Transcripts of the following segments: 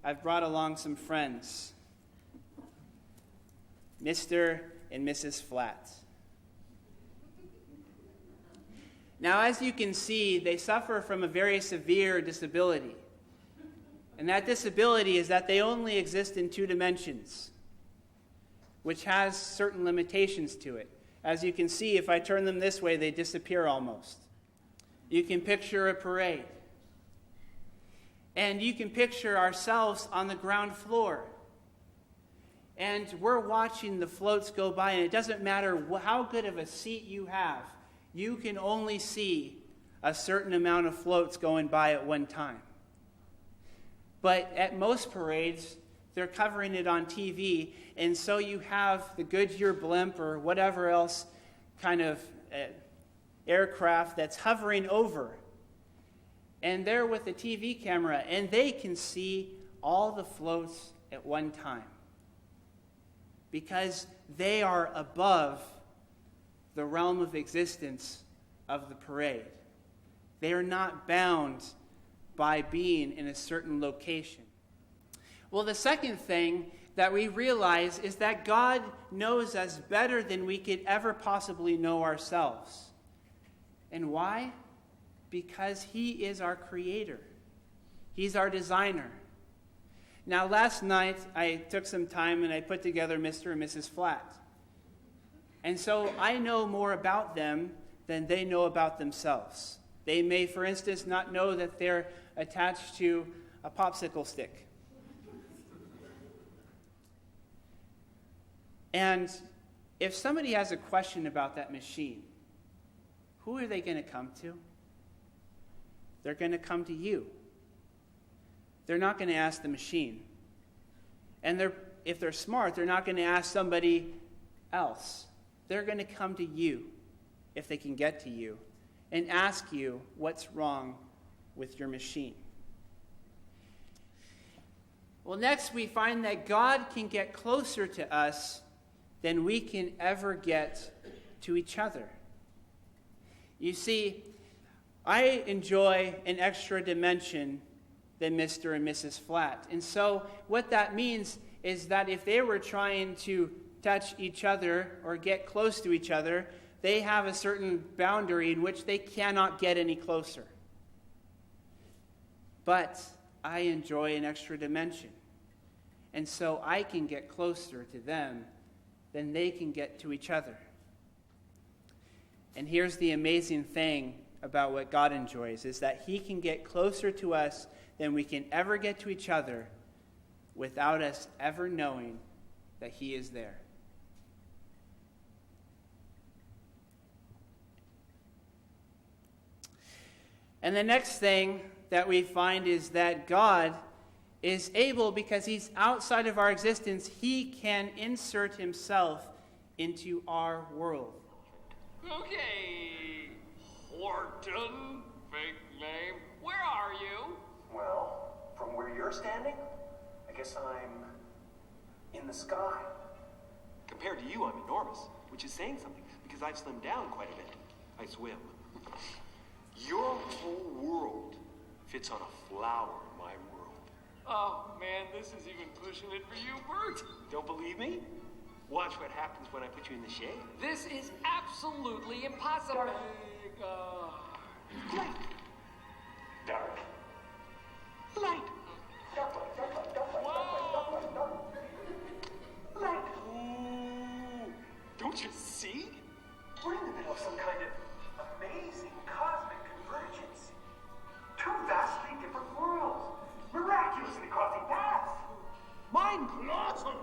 I've brought along some friends, Mr. and Mrs. Flat. Now, as you can see, they suffer from a very severe disability. And that disability is that they only exist in 2 dimensions, which has certain limitations to it. As you can see, if I turn them this way, they disappear almost. You can picture a parade. And you can picture ourselves on the ground floor. And we're watching the floats go by, and it doesn't matter how good of a seat you have, you can only see a certain amount of floats going by at one time. But at most parades, they're covering it on TV, and so you have the Goodyear blimp or whatever else kind of aircraft that's hovering over. And they're with a TV camera, and they can see all the floats at one time because they are above the realm of existence of the parade. They are not bound by being in a certain location. Well, the second thing that we realize is that God knows us better than we could ever possibly know ourselves. And why? Because He is our creator. He's our designer. Now, last night, I took some time and I put together Mr. and Mrs. Flat. And so I know more about them than they know about themselves. They may, for instance, not know that they're attached to a popsicle stick. And if somebody has a question about that machine, who are they going to come to? They're going to come to you. They're not going to ask the machine. And if they're smart, they're not going to ask somebody else. They're going to come to you, if they can get to you, and ask you what's wrong with your machine. Well, next we find that God can get closer to us than we can ever get to each other. You see, I enjoy an extra dimension than Mr. and Mrs. Flat. And so what that means is that if they were trying to touch each other or get close to each other, they have a certain boundary in which they cannot get any closer. But I enjoy an extra dimension. And so I can get closer to them than they can get to each other. And here's the amazing thing about what God enjoys, is that He can get closer to us than we can ever get to each other without us ever knowing that He is there. And the next thing that we find is that God is able, because He's outside of our existence, He can insert Himself into our world. Okay, Horton, fake name, where are you? Well, from where you're standing, I guess I'm in the sky. Compared to you, I'm enormous, which is saying something, because I've slimmed down quite a bit. I swim. Your whole world fits on a flower in my world. Oh, man, this is even pushing it for you, Bert. Don't believe me? Watch what happens when I put you in the shade. This is absolutely impossible. Light. Dark. Light. Light. Ooh. Don't you see? We're in the middle of some kind of amazing cosmic convergence. 2 vastly different worlds, miraculously crossing paths. Mine colossal.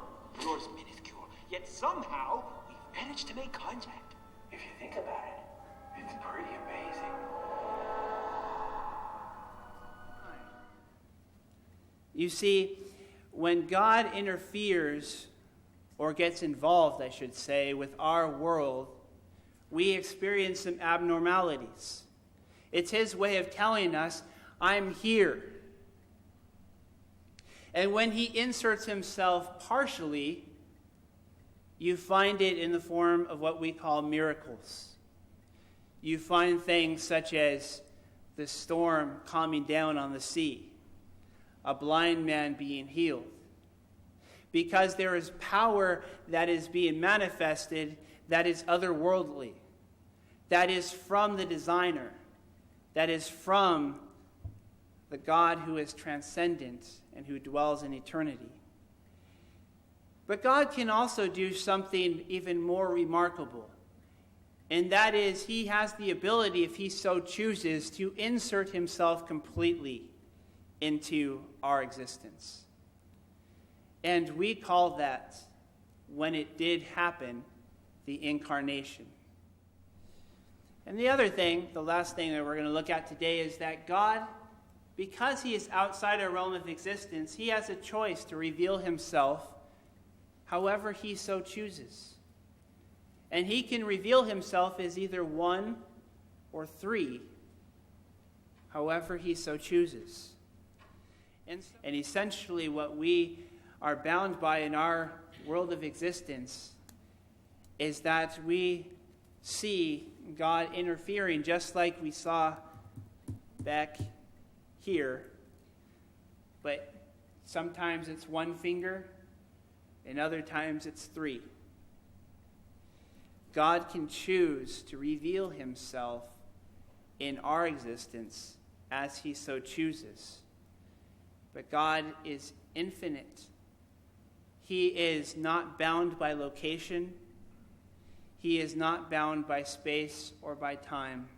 Yours minuscule. Yet somehow we've managed to make contact. If you think about it, it's pretty amazing. You see, when God interferes, or gets involved, I should say, with our world, we experience some abnormalities. It's His way of telling us, I'm here. And when He inserts Himself partially, you find it in the form of what we call miracles. You find things such as the storm calming down on the sea, a blind man being healed. Because there is power that is being manifested that is otherworldly, that is from the designer, that is from the God who is transcendent and who dwells in eternity. But God can also do something even more remarkable, and that is he has the ability, if he so chooses, to insert himself completely into our existence. And we call that, when it did happen, the incarnation. And the other thing, the last thing that we're going to look at today, is that God, because he is outside our realm of existence, he has a choice to reveal himself however he so chooses. And he can reveal himself as either one or three, however he so chooses. And essentially what we are bound by in our world of existence is that we see God interfering just like we saw back here, but sometimes it's one finger and other times it's three. God can choose to reveal himself in our existence as he so chooses. But God is infinite. He is not bound by location. He is not bound by space or by time.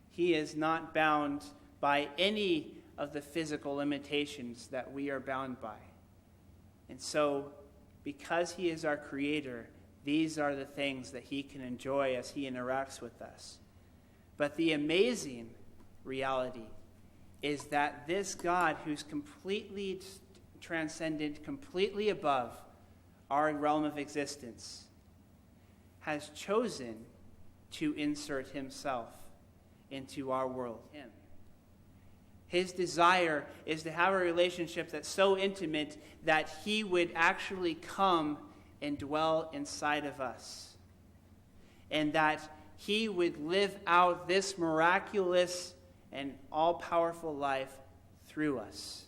He is not bound by any of the physical limitations that we are bound by. And so, because he is our creator, these are the things that he can enjoy as he interacts with us. But the amazing reality is that this God, who's completely transcendent, completely above our realm of existence, has chosen to insert himself into our world. His desire is to have a relationship that's so intimate that he would actually come and dwell inside of us, and that he would live out this miraculous and all-powerful life through us.